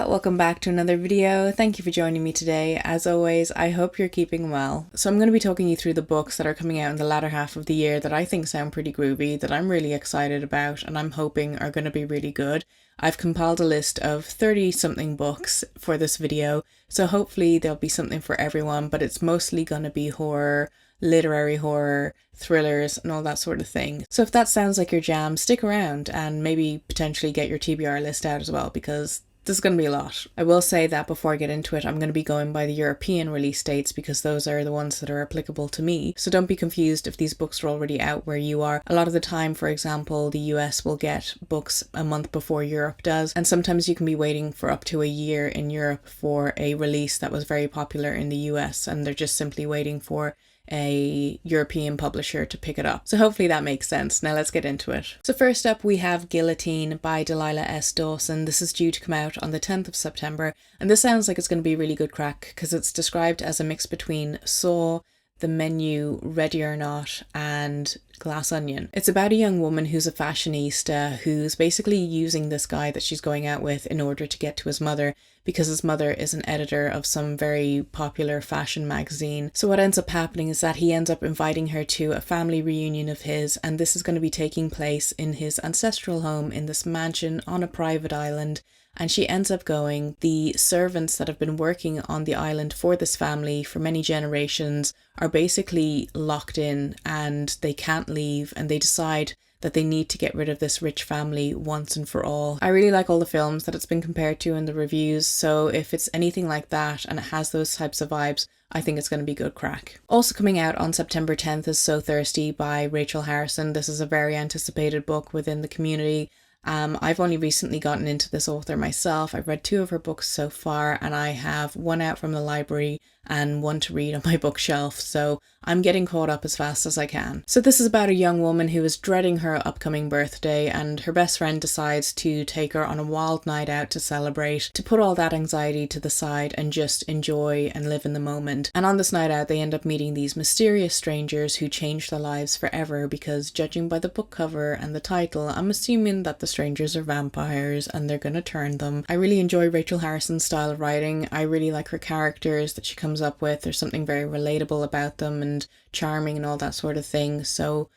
Hola, welcome back to another video. Thank you for joining me today. As always, I hope you're keeping well. So I'm going to be talking you through the books that are coming out in the latter half of the year that I think sound pretty groovy, that I'm really excited about, and I'm hoping are going to be really good. I've compiled a list of 30 something books for this video, so hopefully there'll be something for everyone, but it's mostly going to be horror, literary horror, thrillers, and all that sort of thing. So if that sounds like your jam, stick around and maybe potentially get your TBR list out as well, because this is going to be a lot. I will say that before I get into it, I'm going to be going by the European release dates because those are the ones that are applicable to me. So don't be confused if these books are already out where you are. A lot of the time, for example, the US will get books a month before Europe does. And sometimes you can be waiting for up to a year in Europe for a release that was very popular in the US. And they're just simply waiting for a European publisher to pick it up. So hopefully that makes sense. Now let's get into it. So first up we have Guillotine by Delilah S. Dawson. This is due to come out on the 10th of September, and this sounds like it's going to be a really good crack because it's described as a mix between Saw, The Menu, Ready or Not, and Glass Onion. It's about a young woman who's a fashionista who's basically using this guy that she's going out with in order to get to his mother, because his mother is an editor of some very popular fashion magazine. So what ends up happening is that he ends up inviting her to a family reunion of his, and this is going to be taking place in his ancestral home in this mansion on a private island. And she ends up going. The servants that have been working on the island for this family for many generations are basically locked in and they can't leave, and they decide that they need to get rid of this rich family once and for all. I really like all the films that it's been compared to in the reviews, so if it's anything like that and it has those types of vibes, I think it's going to be good crack. Also coming out on September 10th is So Thirsty by Rachel Harrison. This is a very anticipated book within the community. I've only recently gotten into this author myself. I've read 2 of her books so far, and I have one out from the library and one to read on my bookshelf, so I'm getting caught up as fast as I can. So this is about a young woman who is dreading her upcoming birthday, and her best friend decides to take her on a wild night out to celebrate, to put all that anxiety to the side and just enjoy and live in the moment. And on this night out they end up meeting these mysterious strangers who change their lives forever, because judging by the book cover and the title, I'm assuming that the strangers are vampires and they're gonna turn them. I really enjoy Rachel Harrison's style of writing. I really like her characters that she comes up with. There's something very relatable about them and charming and all that sort of thing. So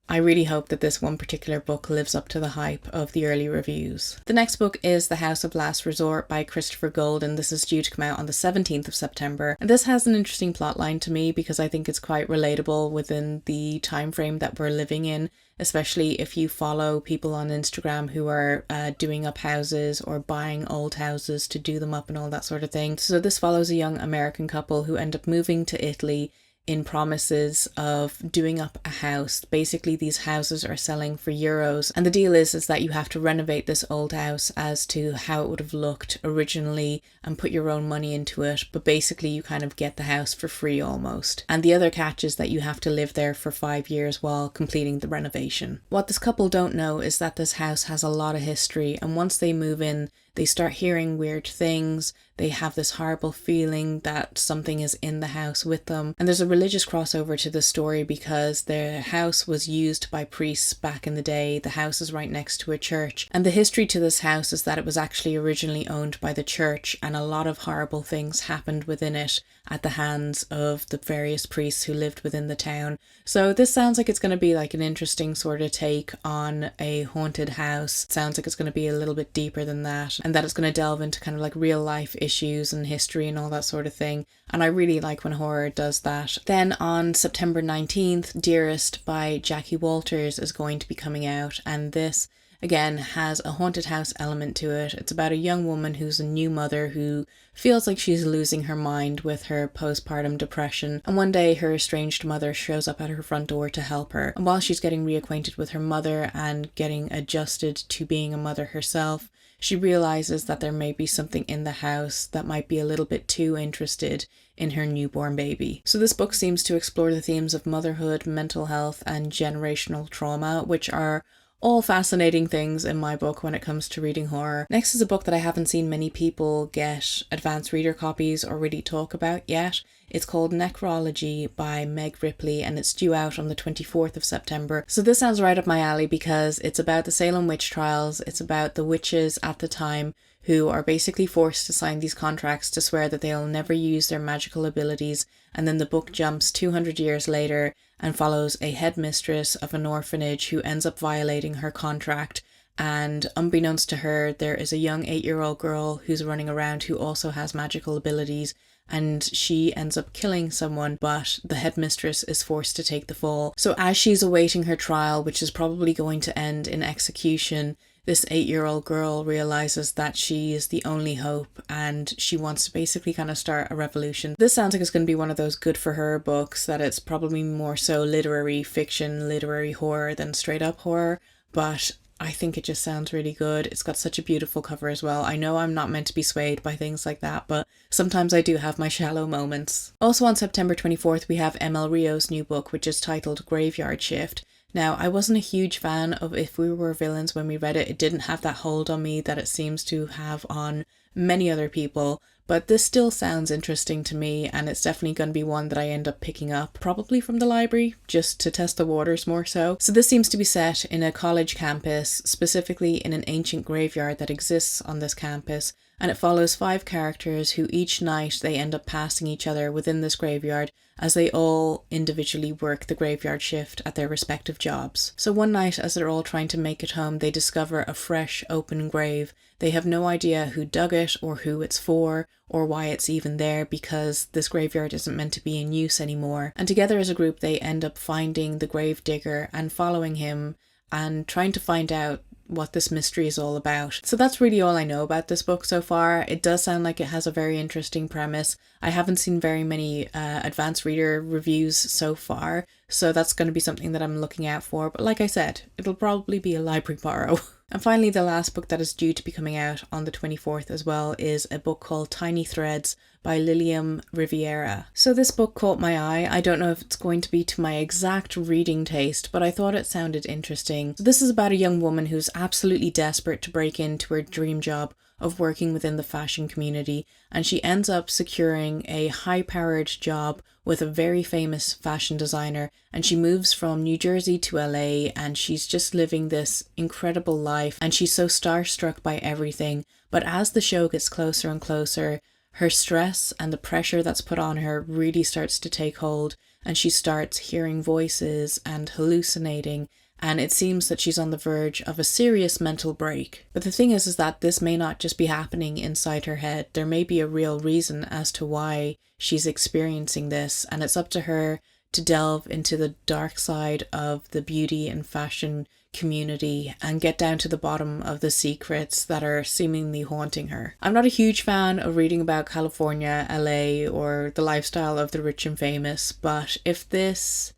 I really hope that this one particular book lives up to the hype of the early reviews. The next book is The House of Last Resort by Christopher Golden. This is due to come out on the 17th of September. And this has an interesting plotline to me because I think it's quite relatable within the time frame that we're living in, especially if you follow people on Instagram who are doing up houses or buying old houses to do them up and all that sort of thing. So this follows a young American couple who end up moving to Italy in promises of doing up a house. Basically these houses are selling for euros, and the deal is that you have to renovate this old house as to how it would have looked originally and put your own money into it, but basically you kind of get the house for free almost. And the other catch is that you have to live there for 5 years while completing the renovation. What this couple don't know is that this house has a lot of history, and once they move in they start hearing weird things. They have this horrible feeling that something is in the house with them. And there's a religious crossover to the story because the house was used by priests back in the day. The house is right next to a church. And the history to this house is that it was actually originally owned by the church, and a lot of horrible things happened within it at the hands of the various priests who lived within the town. So this sounds like it's going to be like an interesting sort of take on a haunted house. It sounds like it's going to be a little bit deeper than that, and that it's going to delve into kind of like real life issues and history and all that sort of thing. And I really like when horror does that. Then on September 19th, Dearest by Jacquie Walters is going to be coming out, and this again has a haunted house element to it. It's about a young woman who's a new mother who feels like she's losing her mind with her postpartum depression, and one day her estranged mother shows up at her front door to help her. And while she's getting reacquainted with her mother and getting adjusted to being a mother herself, she realizes that there may be something in the house that might be a little bit too interested in her newborn baby. So this book seems to explore the themes of motherhood, mental health, and generational trauma, which are all fascinating things in my book when it comes to reading horror. Next is a book that I haven't seen many people get advanced reader copies or really talk about yet. It's called Necrology by Meg Ripley, and it's due out on the 24th of September. So this sounds right up my alley because it's about the Salem witch trials. It's about the witches at the time who are basically forced to sign these contracts to swear that they'll never use their magical abilities, and then the book jumps 200 years later and follows a headmistress of an orphanage who ends up violating her contract. And unbeknownst to her, there is a young 8-year-old girl who's running around who also has magical abilities, and she ends up killing someone, but the headmistress is forced to take the fall. So as she's awaiting her trial, which is probably going to end in execution, this 8-year-old girl realizes that she is the only hope, and she wants to basically kind of start a revolution. This sounds like it's going to be one of those good for her books, that it's probably more so literary fiction, literary horror than straight up horror, but I think it just sounds really good. It's got such a beautiful cover as well. I know I'm not meant to be swayed by things like that, but sometimes I do have my shallow moments. Also on September 24th, we have ML Rio's new book, which is titled Graveyard Shift. Now, I wasn't a huge fan of If We Were Villains when we read it. It didn't have that hold on me that it seems to have on many other people, but this still sounds interesting to me, and it's definitely going to be one that I end up picking up, probably from the library, just to test the waters more so. So this seems to be set in a college campus, specifically in an ancient graveyard that exists on this campus, and it follows 5 characters who each night they end up passing each other within this graveyard as they all individually work the graveyard shift at their respective jobs. So one night, as they're all trying to make it home, they discover a fresh open grave. They have no idea who dug it or who it's for or why it's even there, because this graveyard isn't meant to be in use anymore. And together as a group they end up finding the grave digger and following him and trying to find out what this mystery is all about. So that's really all I know about this book so far. It does sound like it has a very interesting premise. I haven't seen very many advanced reader reviews so far, so that's going to be something that I'm looking out for. But like I said, it'll probably be a library borrow. And finally, the last book that is due to be coming out on the 24th as well is a book called Tiny Threads by Lilliam Rivera. So this book caught my eye. I don't know if it's going to be to my exact reading taste, but I thought it sounded interesting. So this is about a young woman who's absolutely desperate to break into her dream job of working within the fashion community, and she ends up securing a high-powered job with a very famous fashion designer, and she moves from New Jersey to LA, and she's just living this incredible life, and she's so starstruck by everything. But as the show gets closer and closer, her stress and the pressure that's put on her really starts to take hold, and she starts hearing voices and hallucinating, and it seems that she's on the verge of a serious mental break. But the thing is that this may not just be happening inside her head. There may be a real reason as to why she's experiencing this, and it's up to her to delve into the dark side of the beauty and fashion community and get down to the bottom of the secrets that are seemingly haunting her. I'm not a huge fan of reading about California, LA, or the lifestyle of the rich and famous, but if this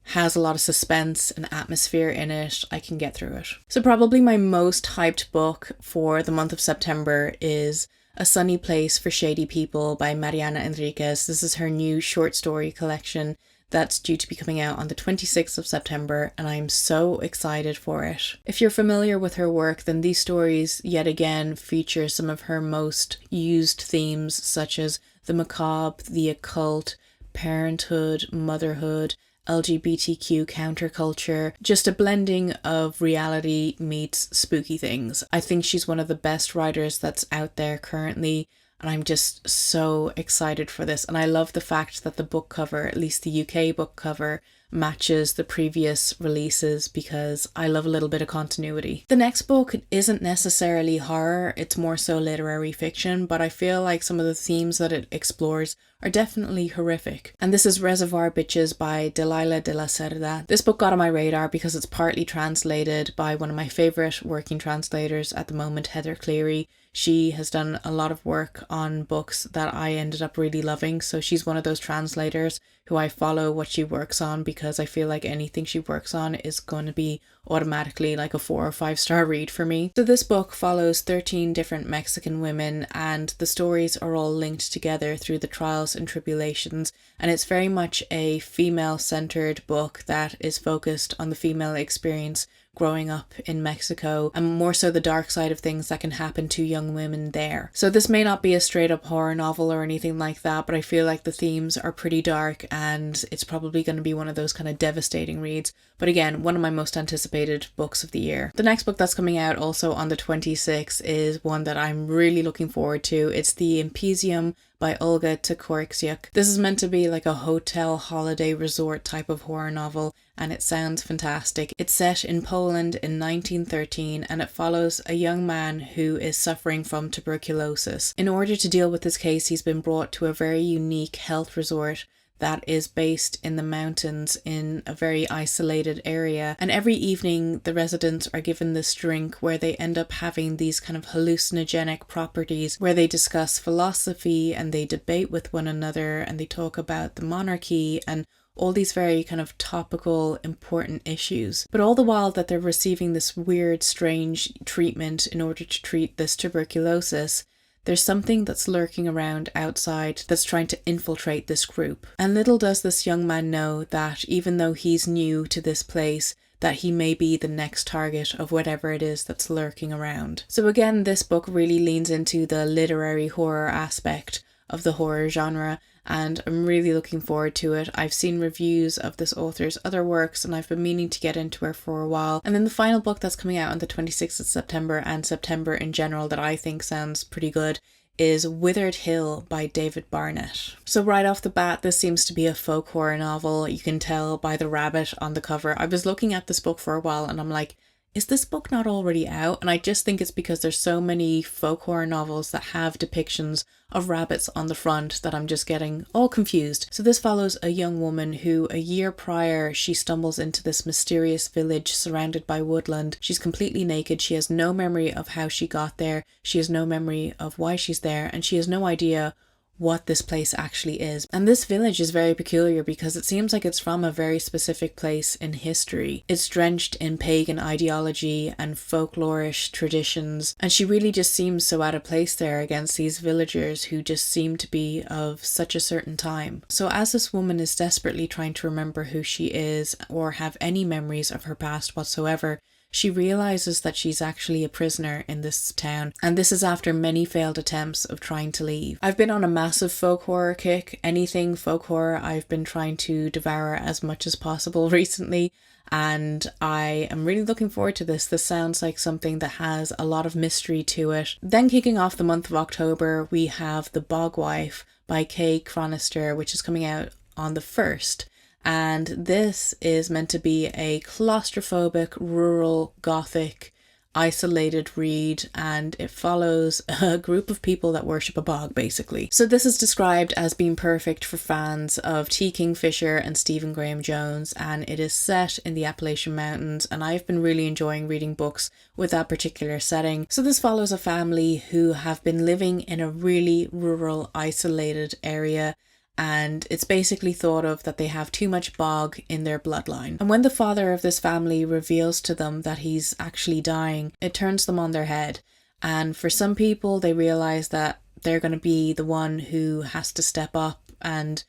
has a lot of suspense and atmosphere in it, I can get through it. So probably my most hyped book for the month of September is A Sunny Place for Shady People by Mariana Enriquez. This is her new short story collection that's due to be coming out on the 26th of September, and I'm so excited for it. If you're familiar with her work, then these stories yet again feature some of her most used themes, such as the macabre, the occult, parenthood, motherhood, LGBTQ counterculture, just a blending of reality meets spooky things. I think she's one of the best writers that's out there currently, and I'm just so excited for this. And I love the fact that the book cover, at least the UK book cover, matches the previous releases, because I love a little bit of continuity. The next book isn't necessarily horror, it's more so literary fiction, but I feel like some of the themes that it explores are definitely horrific. And this is Reservoir Bitches by Delilah de la Cerda. This book got on my radar because it's partly translated by one of my favourite working translators at the moment, Heather Cleary. She has done a lot of work on books that I ended up really loving, so she's one of those translators who I follow what she works on, because I feel like anything she works on is going to be automatically like a 4 or 5 star read for me. So this book follows 13 different Mexican women, and the stories are all linked together through the trials and tribulations, and it's very much a female-centered book that is focused on the female experience growing up in Mexico, and more so the dark side of things that can happen to young women there. So this may not be a straight up horror novel or anything like that, but I feel like the themes are pretty dark and it's probably going to be one of those kind of devastating reads. But again, one of my most anticipated books of the year. The next book that's coming out also on the 26th is one that I'm really looking forward to. It's the Empusium by Olga Tokarczuk. This is meant to be like a hotel holiday resort type of horror novel, and it sounds fantastic. It's set in Poland in 1913, and it follows a young man who is suffering from tuberculosis. In order to deal with this case, he's been brought to a very unique health resort that is based in the mountains in a very isolated area. And every evening the residents are given this drink where they end up having these kind of hallucinogenic properties where they discuss philosophy and they debate with one another and they talk about the monarchy and all these very kind of topical, important issues. But all the while that they're receiving this weird, strange treatment in order to treat this tuberculosis, there's something that's lurking around outside that's trying to infiltrate this group. And little does this young man know that even though he's new to this place, that he may be the next target of whatever it is that's lurking around. So again, this book really leans into the literary horror aspect of the horror genre, and I'm really looking forward to it. I've seen reviews of this author's other works and I've been meaning to get into her for a while. And then the final book that's coming out on the 26th of September, and September in general, that I think sounds pretty good, is Withered Hill by David Barnett. So right off the bat, this seems to be a folk horror novel. You can tell by the rabbit on the cover. I was looking at this book for a while and I'm like, is this book not already out? And I just think it's because there's so many folk horror novels that have depictions of rabbits on the front that I'm just getting all confused. So this follows a young woman who a year prior, she stumbles into this mysterious village surrounded by woodland. She's completely naked. She has no memory of how she got there. She has no memory of why she's there, and she has no idea what this place actually is. And this village is very peculiar because it seems like it's from a very specific place in history. It's drenched in pagan ideology and folklorish traditions, and she really just seems so out of place there against these villagers who just seem to be of such a certain time. So as this woman is desperately trying to remember who she is or have any memories of her past whatsoever, she realizes that she's actually a prisoner in this town, and this is after many failed attempts of trying to leave. I've been on a massive folk horror kick. Anything folk horror I've been trying to devour as much as possible recently, and I am really looking forward to this. This sounds like something that has a lot of mystery to it. Then kicking off the month of October, we have The Bog Wife by Chronister, which is coming out on the 1st. And this is meant to be a claustrophobic, rural, gothic, isolated read, and it follows a group of people that worship a bog, basically. So this is described as being perfect for fans of T. Kingfisher and Stephen Graham Jones, and it is set in the Appalachian Mountains, and I've been really enjoying reading books with that particular setting. So this follows a family who have been living in a really rural, isolated area, and it's basically thought of that they have too much bog in their bloodline. And when the father of this family reveals to them that he's actually dying, it turns them on their head. And for some people, they realize that they're going to be the one who has to step up and,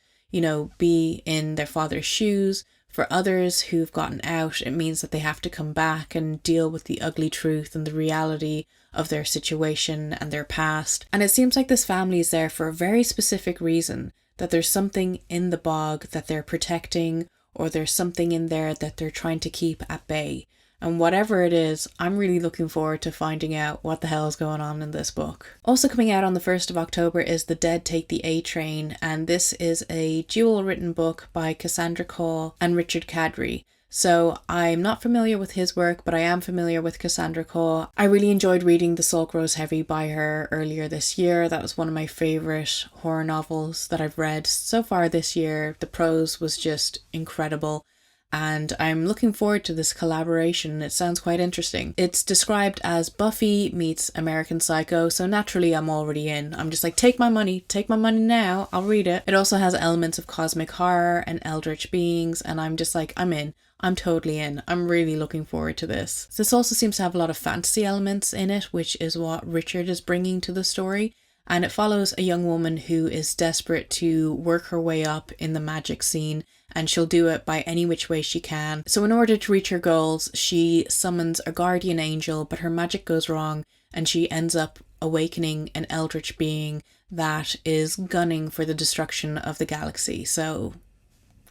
be in their father's shoes. For others who've gotten out, it means that they have to come back and deal with the ugly truth and the reality of their situation and their past. And it seems like this family is there for a very specific reason, that there's something in the bog that they're protecting, or there's something in there that they're trying to keep at bay. And whatever it is, I'm really looking forward to finding out what the hell is going on in this book. Also coming out on the 1st of October is The Dead Take the A Train, and this is a dual written book by Cassandra Khaw and Richard Kadri. So I'm not familiar with his work, but I am familiar with Cassandra Khaw. I really enjoyed reading The Salt Grows Heavy by her earlier this year. That was one of my favourite horror novels that I've read so far this year. The prose was just incredible, and I'm looking forward to this collaboration. It sounds quite interesting. It's described as Buffy meets American Psycho, so naturally I'm already in. I'm just like, take my money now, I'll read it. It also has elements of cosmic horror and eldritch beings, and I'm just like, I'm in. I'm totally in. I'm really looking forward to this. This also seems to have a lot of fantasy elements in it, which is what Richard is bringing to the story. And it follows a young woman who is desperate to work her way up in the magic scene, and she'll do it by any which way she can. So in order to reach her goals, she summons a guardian angel, but her magic goes wrong and she ends up awakening an eldritch being that is gunning for the destruction of the galaxy. So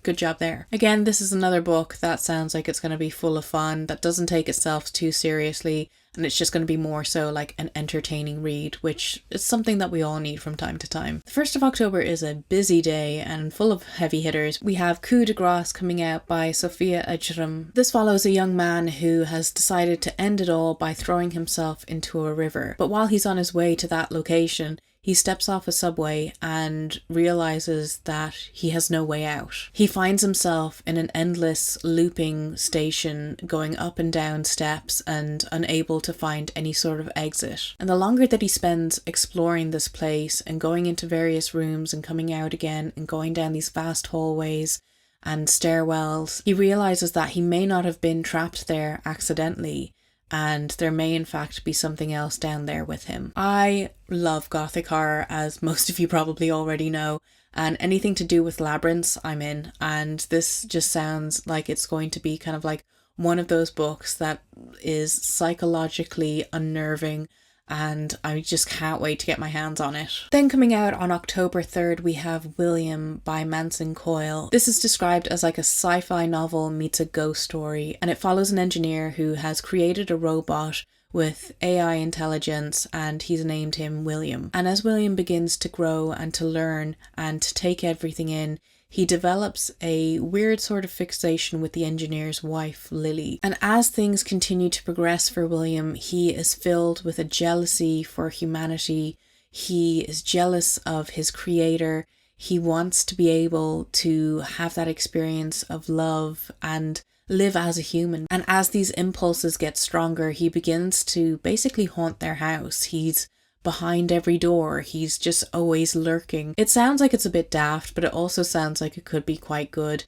good job there. Again, this is another book that sounds like it's going to be full of fun, that doesn't take itself too seriously, and it's just going to be more so like an entertaining read, which is something that we all need from time to time. The 1st of October is a busy day and full of heavy hitters. We have Coup de Grace coming out by Sofia Ajram. This follows a young man who has decided to end it all by throwing himself into a river. But while he's on his way to that location, he steps off a subway and realizes that he has no way out. He finds himself in an endless looping station, going up and down steps and unable to find any sort of exit. And the longer that he spends exploring this place and going into various rooms and coming out again and going down these vast hallways and stairwells, he realizes that he may not have been trapped there accidentally, and there may in fact be something else down there with him. I love gothic horror, as most of you probably already know, and anything to do with labyrinths I'm in, and this just sounds like it's going to be kind of like one of those books that is psychologically unnerving, and I just can't wait to get my hands on it. Then coming out on October 3rd, we have William by Manson Coile. This is described as like a sci-fi novel meets a ghost story, and it follows an engineer who has created a robot with AI intelligence, and he's named him William. And as William begins to grow and to learn and to take everything in, he develops a weird sort of fixation with the engineer's wife, Lily. And as things continue to progress for William, he is filled with a jealousy for humanity. He is jealous of his creator. He wants to be able to have that experience of love and live as a human. And as these impulses get stronger, he begins to basically haunt their house. He's behind every door. He's just always lurking. It sounds like it's a bit daft, but it also sounds like it could be quite good.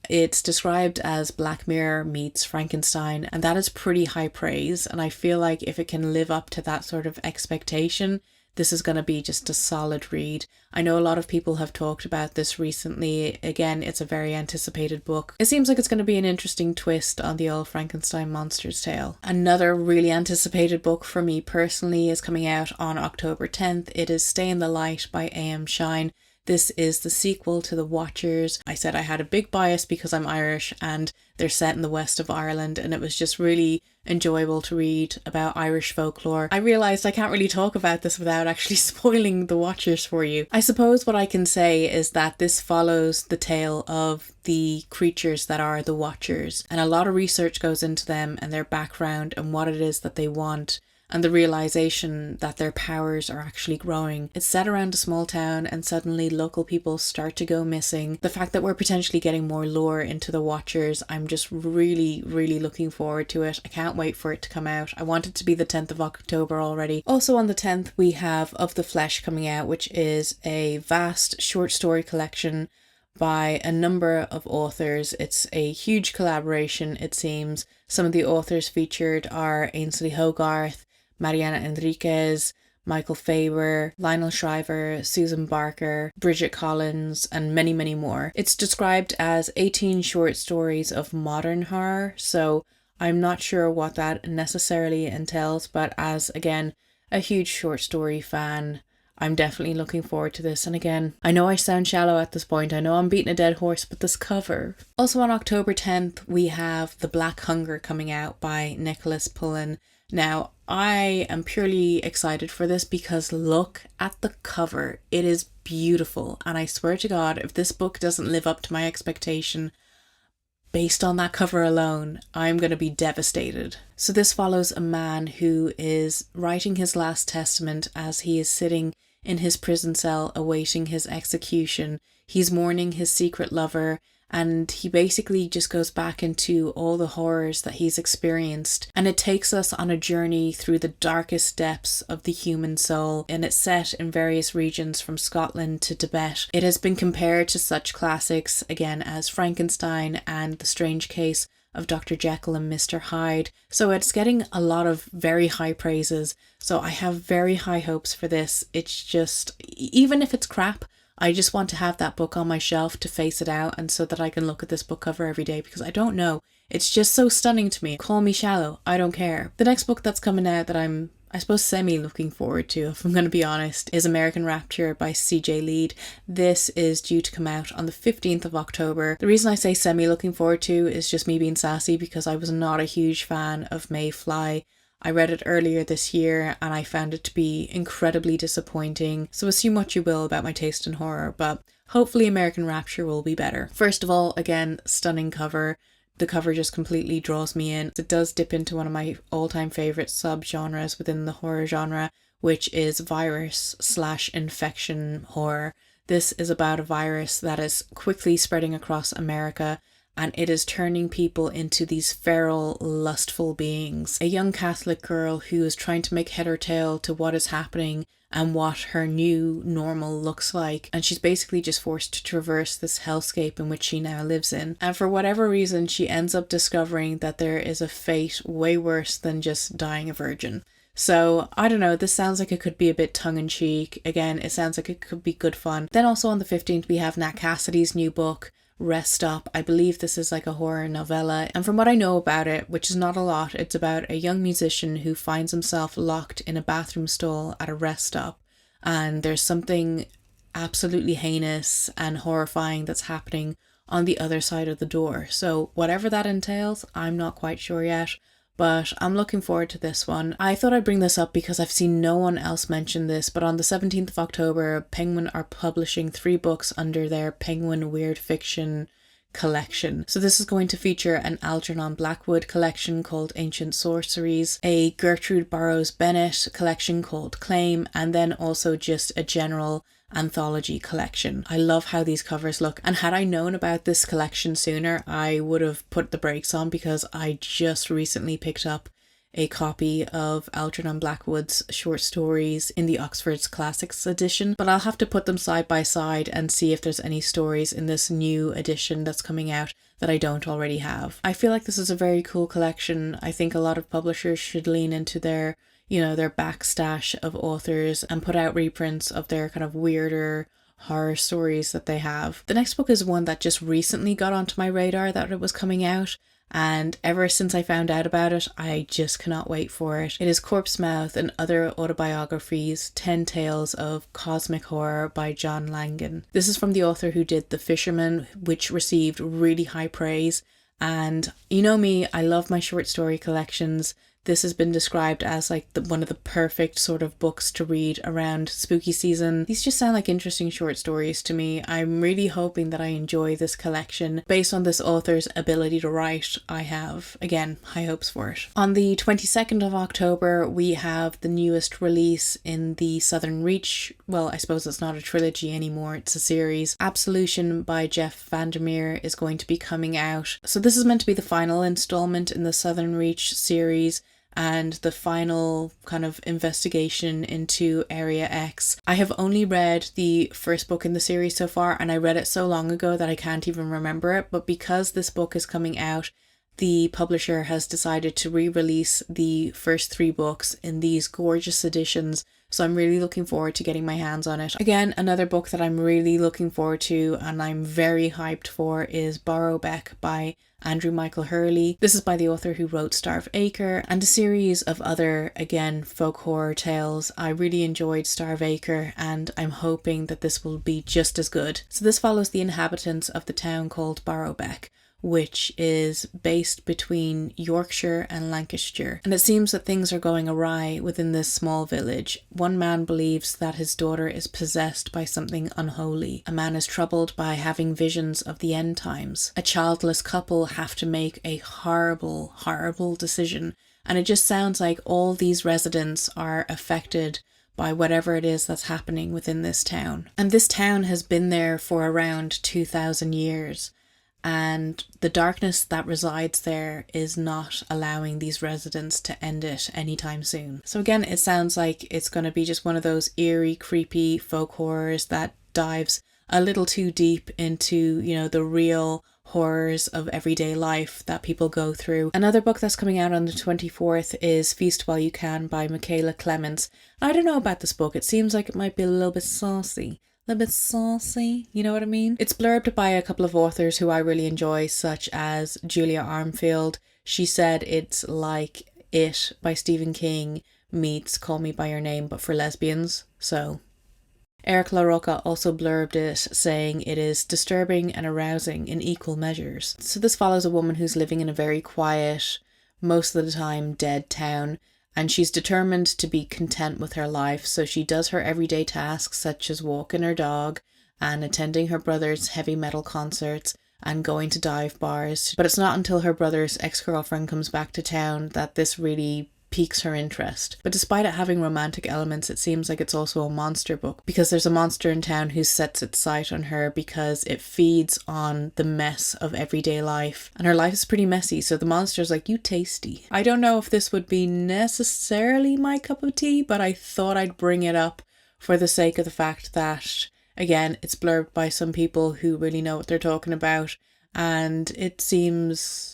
It's described as Black Mirror meets Frankenstein, and that is pretty high praise, and I feel like if it can live up to that sort of expectation, this is going to be just a solid read. I know a lot of people have talked about this recently. Again, it's a very anticipated book. It seems like it's going to be an interesting twist on the old Frankenstein monster's tale. Another really anticipated book for me personally is coming out on October 10th. It is Stay in the Light by A.M. Shine. This is the sequel to The Watchers. I said I had a big bias because I'm Irish and they're set in the west of Ireland, and it was just really enjoyable to read about Irish folklore. I realised I can't really talk about this without actually spoiling The Watchers for you. I suppose what I can say is that this follows the tale of the creatures that are the Watchers, and a lot of research goes into them and their background and what it is that they want, and the realization that their powers are actually growing. It's set around a small town and suddenly local people start to go missing. The fact that we're potentially getting more lore into the Watchers, I'm just really looking forward to it. I can't wait for it to come out. I want it to be the 10th of October already. Also on the 10th we have Of the Flesh coming out, which is a vast short story collection by a number of authors. It's a huge collaboration, it seems. Some of the authors featured are Ainsley Hogarth, Mariana Enriquez, Michael Faber, Lionel Shriver, Susan Barker, Bridget Collins, and many more. It's described as 18 short stories of modern horror, so I'm not sure what that necessarily entails, but as, again, a huge short story fan, I'm definitely looking forward to this. And again, I know I sound shallow at this point, I know I'm beating a dead horse, but this cover. Also on October 10th, we have The Black Hunger coming out by Nicholas Pullen. Now, I am purely excited for this because look at the cover. It is beautiful, and I swear to God, if this book doesn't live up to my expectation based on that cover alone, I'm going to be devastated. So this follows a man who is writing his last testament as he is sitting in his prison cell awaiting his execution. He's mourning his secret lover, and he basically just goes back into all the horrors that he's experienced, and it takes us on a journey through the darkest depths of the human soul, and it's set in various regions from Scotland to Tibet. It has been compared to such classics again as Frankenstein and The Strange Case of Dr. Jekyll and Mr. Hyde. So it's getting a lot of very high praises. So I have very high hopes for this. It's just, even if it's crap, I just want to have that book on my shelf to face it out, and so that I can look at this book cover every day, because I don't know. It's just so stunning to me. Call me shallow, I don't care. The next book that's coming out that I'm, I suppose, semi-looking forward to, if I'm going to be honest, is American Rapture by CJ Lead. This is due to come out on the 15th of October. The reason I say semi-looking forward to is just me being sassy, because I was not a huge fan of May Fly. I read it earlier this year and I found it to be incredibly disappointing, so assume what you will about my taste in horror, but hopefully American Rapture will be better. First of all, again, stunning cover. The cover just completely draws me in. It does dip into one of my all-time favourite sub-genres within the horror genre, which is virus/infection horror. This is about a virus that is quickly spreading across America, and it is turning people into these feral, lustful beings. A young Catholic girl who is trying to make head or tail to what is happening and what her new normal looks like, and she's basically just forced to traverse this hellscape in which she now lives in. And for whatever reason, she ends up discovering that there is a fate way worse than just dying a virgin. So, I don't know, this sounds like it could be a bit tongue-in-cheek. Again, it sounds like it could be good fun. Then also on the 15th, we have Nat Cassidy's new book, Rest Stop. I believe this is like a horror novella, and from what I know about it, which is not a lot, it's about a young musician who finds himself locked in a bathroom stall at a rest stop, and there's something absolutely heinous and horrifying that's happening on the other side of the door. So whatever that entails, I'm not quite sure yet, but I'm looking forward to this one. I thought I'd bring this up because I've seen no one else mention this, but on the 17th of October, Penguin are publishing 3 books under their Penguin Weird Fiction collection. So this is going to feature an Algernon Blackwood collection called Ancient Sorceries, a Gertrude Burroughs Bennett collection called Claim, and then also just a general anthology collection. I love how these covers look, and had I known about this collection sooner, I would have put the brakes on, because I just recently picked up a copy of Algernon Blackwood's short stories in the Oxford's Classics edition, but I'll have to put them side by side and see if there's any stories in this new edition that's coming out that I don't already have. I feel like this is a very cool collection. I think a lot of publishers should lean into their backstash of authors and put out reprints of their kind of weirder horror stories that they have. The next book is one that just recently got onto my radar that it was coming out, and ever since I found out about it, I just cannot wait for it. It is Corpse Mouth and Other Autobiographies, 10 Tales of Cosmic Horror by John Langan. This is from the author who did The Fisherman, which received really high praise, and you know me, I love my short story collections. This has been described as like one of the perfect sort of books to read around spooky season. These just sound like interesting short stories to me. I'm really hoping that I enjoy this collection. Based on this author's ability to write, I have, again, high hopes for it. On the 22nd of October, we have the newest release in the Southern Reach. Well, I suppose it's not a trilogy anymore, it's a series. Absolution by Jeff Vandermeer is going to be coming out. So this is meant to be the final installment in the Southern Reach series, and the final kind of investigation into Area X. I have only read the first book in the series so far, and I read it so long ago that I can't even remember it, but because this book is coming out, the publisher has decided to re-release the first 3 books in these gorgeous editions, so I'm really looking forward to getting my hands on it. Again, another book that I'm really looking forward to and I'm very hyped for is Borrowbeck by Andrew Michael Hurley. This is by the author who wrote Starve Acre and a series of other, again, folk horror tales. I really enjoyed Starve Acre and I'm hoping that this will be just as good. So this follows the inhabitants of the town called Borrowbeck, which is based between Yorkshire and Lancashire. And it seems that things are going awry within this small village. One man believes that his daughter is possessed by something unholy. A man is troubled by having visions of the end times. A childless couple have to make a horrible, horrible decision. And it just sounds like all these residents are affected by whatever it is that's happening within this town. And this town has been there for around 2,000 years. And the darkness that resides there is not allowing these residents to end it anytime soon. So again, it sounds like it's going to be just one of those eerie, creepy folk horrors that dives a little too deep into, the real horrors of everyday life that people go through. Another book that's coming out on the 24th is Feast While You Can by Michaela Clements. I don't know about this book. It seems like it might be a little bit saucy. You know what I mean? It's blurbed by a couple of authors who I really enjoy, such as Julia Armfield. She said it's like It by Stephen King meets Call Me By Your Name but for lesbians. So Eric LaRocca also blurbed it, saying it is disturbing and arousing in equal measures. So this follows a woman who's living in a very quiet, most of the time dead town, and she's determined to be content with her life, so she does her everyday tasks such as walking her dog and attending her brother's heavy metal concerts and going to dive bars. But it's not until her brother's ex-girlfriend comes back to town that this really piques her interest. But despite it having romantic elements, it seems like it's also a monster book, because there's a monster in town who sets its sight on her because it feeds on the mess of everyday life, and her life is pretty messy, so the monster's like, you tasty. I don't know if this would be necessarily my cup of tea, but I thought I'd bring it up for the sake of the fact that, again, it's blurbed by some people who really know what they're talking about, and it seems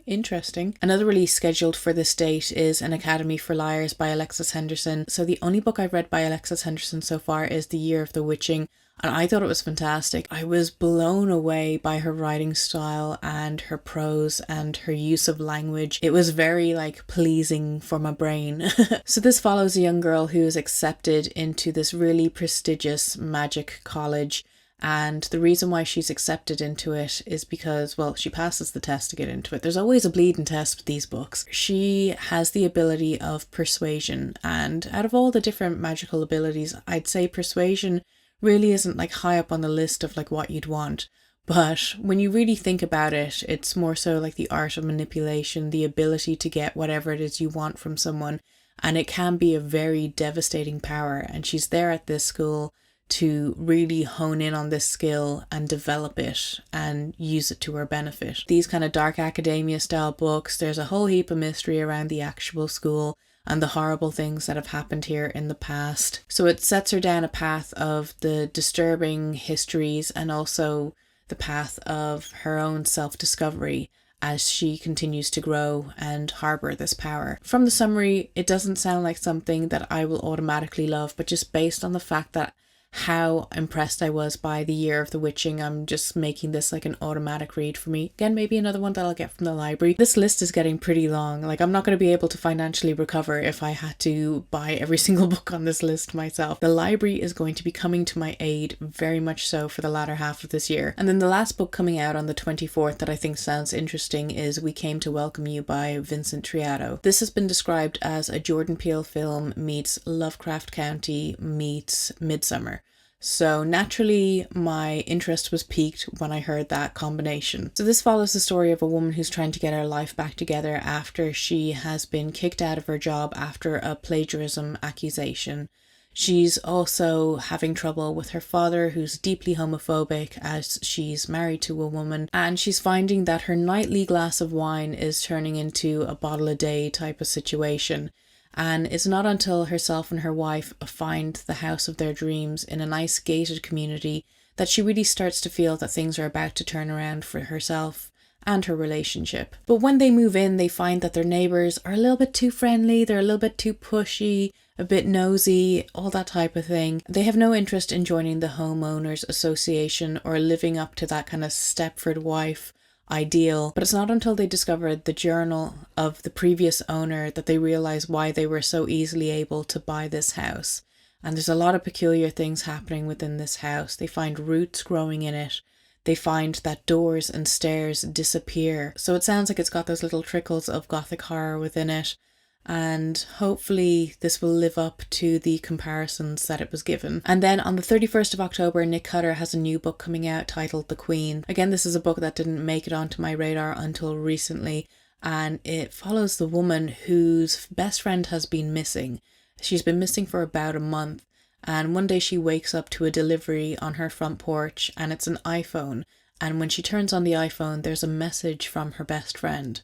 interesting. Another release scheduled for this date is An Academy for Liars by Alexis Henderson. So the only book I've read by Alexis Henderson so far is The Year of the Witching, and I thought it was fantastic. I was blown away by her writing style and her prose and her use of language. It was very pleasing for my brain. So this follows a young girl who is accepted into this really prestigious magic college. And the reason why she's accepted into it is because, well, she passes the test to get into it. There's always a bleeding test with these books. She has the ability of persuasion, and out of all the different magical abilities, I'd say persuasion really isn't high up on the list of what you'd want. But when you really think about it, it's more so the art of manipulation, the ability to get whatever it is you want from someone. And it can be a very devastating power. And she's there at this school to really hone in on this skill and develop it and use it to her benefit. These kind of dark academia style books, there's a whole heap of mystery around the actual school and the horrible things that have happened here in the past. So it sets her down a path of the disturbing histories and also the path of her own self-discovery as she continues to grow and harbour this power. From the summary, it doesn't sound like something that I will automatically love, but just based on the fact that how impressed I was by The Year of the Witching, I'm just making this an automatic read for me. Again, maybe another one that I'll get from the library. This list is getting pretty long. I'm not going to be able to financially recover if I had to buy every single book on this list myself. The library is going to be coming to my aid very much so for the latter half of this year. And then the last book coming out on the 24th that I think sounds interesting is We Came to Welcome You by Vincent Triado. This has been described as a Jordan Peele film meets Lovecraft Country meets Midsummer. So naturally, my interest was piqued when I heard that combination. So this follows the story of a woman who's trying to get her life back together after she has been kicked out of her job after a plagiarism accusation. She's also having trouble with her father, who's deeply homophobic as she's married to a woman, and she's finding that her nightly glass of wine is turning into a bottle a day type of situation. And it's not until herself and her wife find the house of their dreams in a nice gated community that she really starts to feel that things are about to turn around for herself and her relationship. But when they move in, they find that their neighbours are a little bit too friendly, they're a little bit too pushy, a bit nosy, all that type of thing. They have no interest in joining the homeowners association or living up to that kind of Stepford wife ideal. But it's not until they discover the journal of the previous owner that they realise why they were so easily able to buy this house. And there's a lot of peculiar things happening within this house. They find roots growing in it. They find that doors and stairs disappear. So it sounds like it's got those little trickles of gothic horror within it. And hopefully this will live up to the comparisons that it was given. And then on the 31st of October, Nick Cutter has a new book coming out titled The Queen. Again, this is a book that didn't make it onto my radar until recently, and it follows the woman whose best friend has been missing. She's been missing for about a month, and one day she wakes up to a delivery on her front porch, and it's an iPhone. And when she turns on the iPhone, there's a message from her best friend.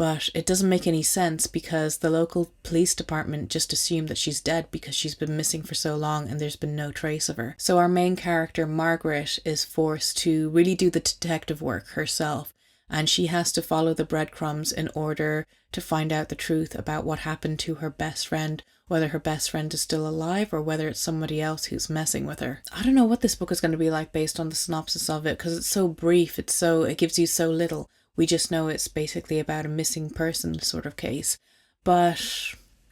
but it doesn't make any sense because the local police department just assumed that she's dead because she's been missing for so long and there's been no trace of her. So our main character, Margaret, is forced to really do the detective work herself, and she has to follow the breadcrumbs in order to find out the truth about what happened to her best friend, whether her best friend is still alive or whether it's somebody else who's messing with her. I don't know what this book is going to be like based on the synopsis of it because it's so brief, it gives you so little. We just know it's basically about a missing person sort of case. But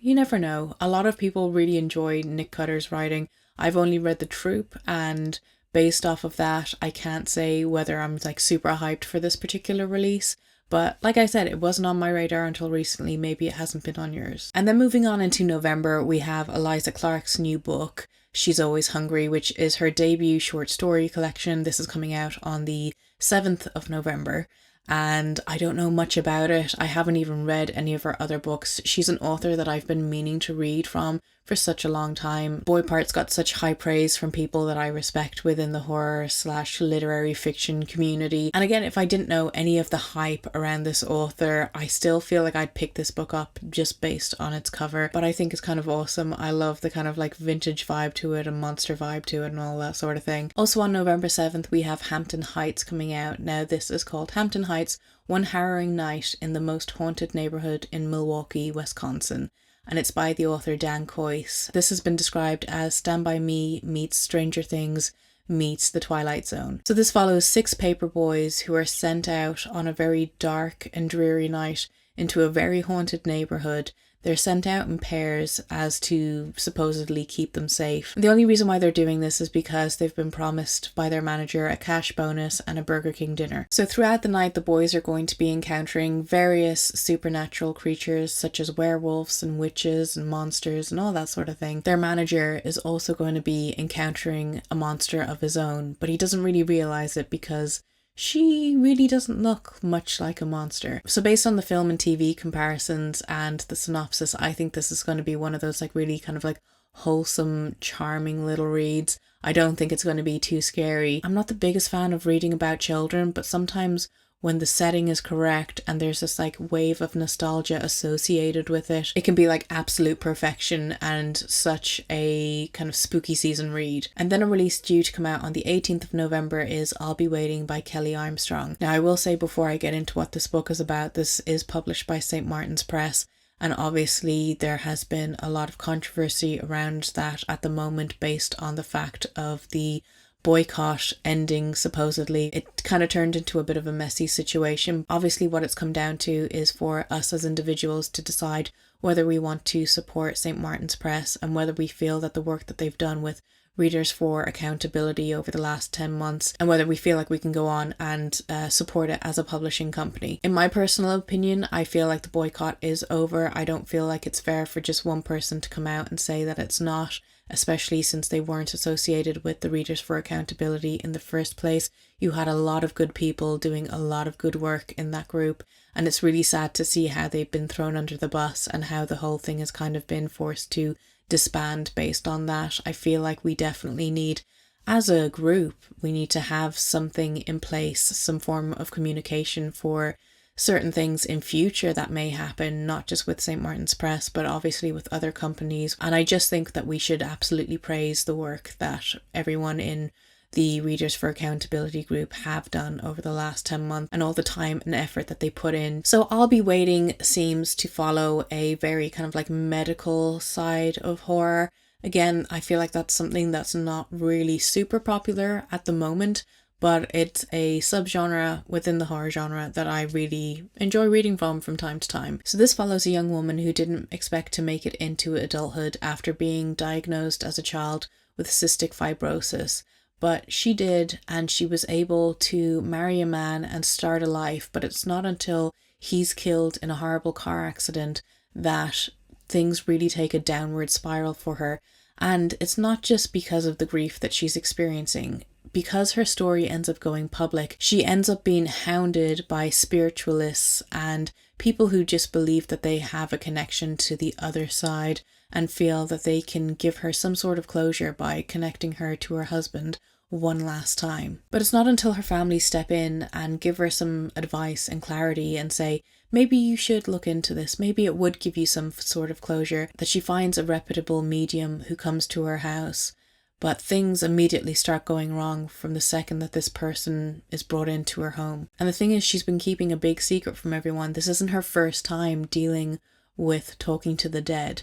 you never know. A lot of people really enjoy Nick Cutter's writing. I've only read The Troop, and based off of that, I can't say whether I'm like super hyped for this particular release. But like I said, it wasn't on my radar until recently. Maybe it hasn't been on yours. And then moving on into November, we have Eliza Clark's new book, She's Always Hungry, which is her debut short story collection. This is coming out on the 7th of November. And I don't know much about it. I haven't even read any of her other books. She's an author that I've been meaning to read from for such a long time. Boy Parts got such high praise from people that I respect within the horror/literary fiction community. And again, if I didn't know any of the hype around this author, I still feel like I'd pick this book up just based on its cover. But I think it's kind of awesome. I love the kind of like vintage vibe to it, a monster vibe to it and all that sort of thing. Also on November 7th, we have Hampton Heights coming out. Now this is called Hampton Heights, One Harrowing Night in the Most Haunted Neighborhood in Milwaukee, Wisconsin. And it's by the author Dan Coyce. This has been described as Stand By Me meets Stranger Things meets The Twilight Zone. So this follows 6 paper boys who are sent out on a very dark and dreary night into a very haunted neighborhood. They're sent out in pairs as to supposedly keep them safe. The only reason why they're doing this is because they've been promised by their manager a cash bonus and a Burger King dinner. So throughout the night, the boys are going to be encountering various supernatural creatures such as werewolves and witches and monsters and all that sort of thing. Their manager is also going to be encountering a monster of his own, but he doesn't really realize it because she really doesn't look much like a monster. So based on the film and TV comparisons and the synopsis, I think this is going to be one of those like really kind of like wholesome, charming little reads. I don't think it's going to be too scary. I'm not the biggest fan of reading about children, but sometimes when the setting is correct and there's this like wave of nostalgia associated with it, it can be like absolute perfection and such a kind of spooky season read. And then a release due to come out on the 18th of November is I'll Be Waiting by Kelly Armstrong. Now I will say before I get into what this book is about, this is published by St. Martin's Press. And obviously there has been a lot of controversy around that at the moment based on the fact of the boycott ending supposedly. It kind of turned into a bit of a messy situation. Obviously what it's come down to is for us as individuals to decide whether we want to support St. Martin's Press and whether we feel that the work that they've done with Readers for Accountability over the last 10 months and whether we feel like we can go on and support it as a publishing company. In my personal opinion, I feel like the boycott is over. I don't feel like it's fair for just one person to come out and say that it's not, especially since they weren't associated with the Readers for Accountability in the first place. You had a lot of good people doing a lot of good work in that group, and it's really sad to see how they've been thrown under the bus and how the whole thing has kind of been forced to disband based on that. I feel like we definitely need, as a group, we need to have something in place, some form of communication for certain things in future that may happen, not just with St. Martin's Press, but obviously with other companies. And I just think that we should absolutely praise the work that everyone in the Readers for Accountability group have done over the last 10 months and all the time and effort that they put in. So I'll Be Waiting seems to follow a very kind of like medical side of horror. Again, I feel like that's something that's not really super popular at the moment, but it's a subgenre within the horror genre that I really enjoy reading from time to time. So this follows a young woman who didn't expect to make it into adulthood after being diagnosed as a child with cystic fibrosis. But she did, and she was able to marry a man and start a life, but it's not until he's killed in a horrible car accident that things really take a downward spiral for her. And it's not just because of the grief that she's experiencing. Because her story ends up going public, she ends up being hounded by spiritualists and people who just believe that they have a connection to the other side and feel that they can give her some sort of closure by connecting her to her husband one last time. But it's not until her family step in and give her some advice and clarity and say, maybe you should look into this, maybe it would give you some sort of closure, that she finds a reputable medium who comes to her house. But things immediately start going wrong from the second that this person is brought into her home. And the thing is, she's been keeping a big secret from everyone. This isn't her first time dealing with talking to the dead.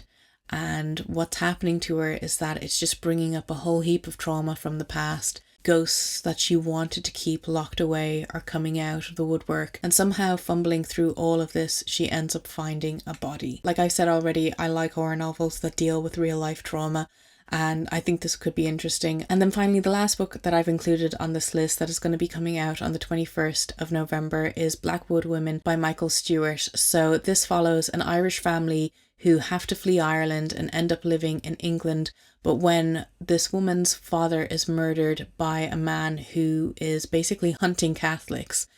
And what's happening to her is that it's just bringing up a whole heap of trauma from the past. Ghosts that she wanted to keep locked away are coming out of the woodwork, and somehow fumbling through all of this, she ends up finding a body. Like I said already, I like horror novels that deal with real life trauma, and I think this could be interesting. And then finally, the last book that I've included on this list that is going to be coming out on the 21st of November is Blackwood Women by Michael Stewart. So this follows an Irish family who have to flee Ireland and end up living in England. But when this woman's father is murdered by a man who is basically hunting Catholics,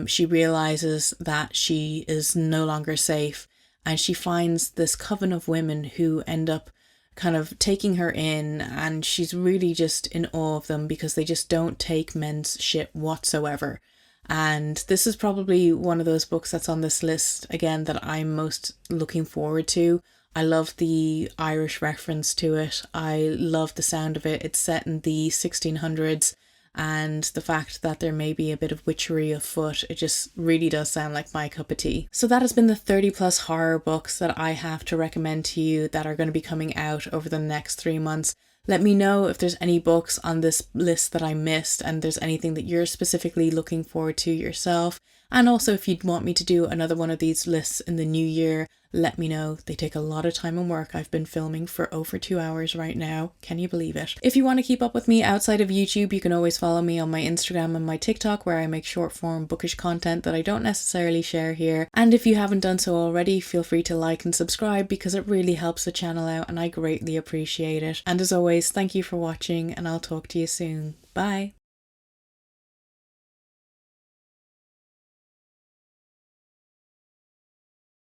she realizes that she is no longer safe, and she finds this coven of women who end up kind of taking her in, and she's really just in awe of them because they just don't take men's shit whatsoever. And this is probably one of those books that's on this list again that I'm most looking forward to. I love the Irish reference to it. I love the sound of it. It's set in the 1600s, and the fact that there may be a bit of witchery afoot, it just really does sound like my cup of tea. So that has been the 30 plus horror books that I have to recommend to you that are going to be coming out over the next 3 months. Let me know if there's any books on this list that I missed, and there's anything that you're specifically looking forward to yourself. And also, if you'd want me to do another one of these lists in the new year, let me know. They take a lot of time and work. I've been filming for over 2 hours right now. Can you believe it? If you want to keep up with me outside of YouTube, you can always follow me on my Instagram and my TikTok, where I make short form bookish content that I don't necessarily share here. And if you haven't done so already, feel free to like and subscribe because it really helps the channel out and I greatly appreciate it. And as always, thank you for watching, and I'll talk to you soon. Bye.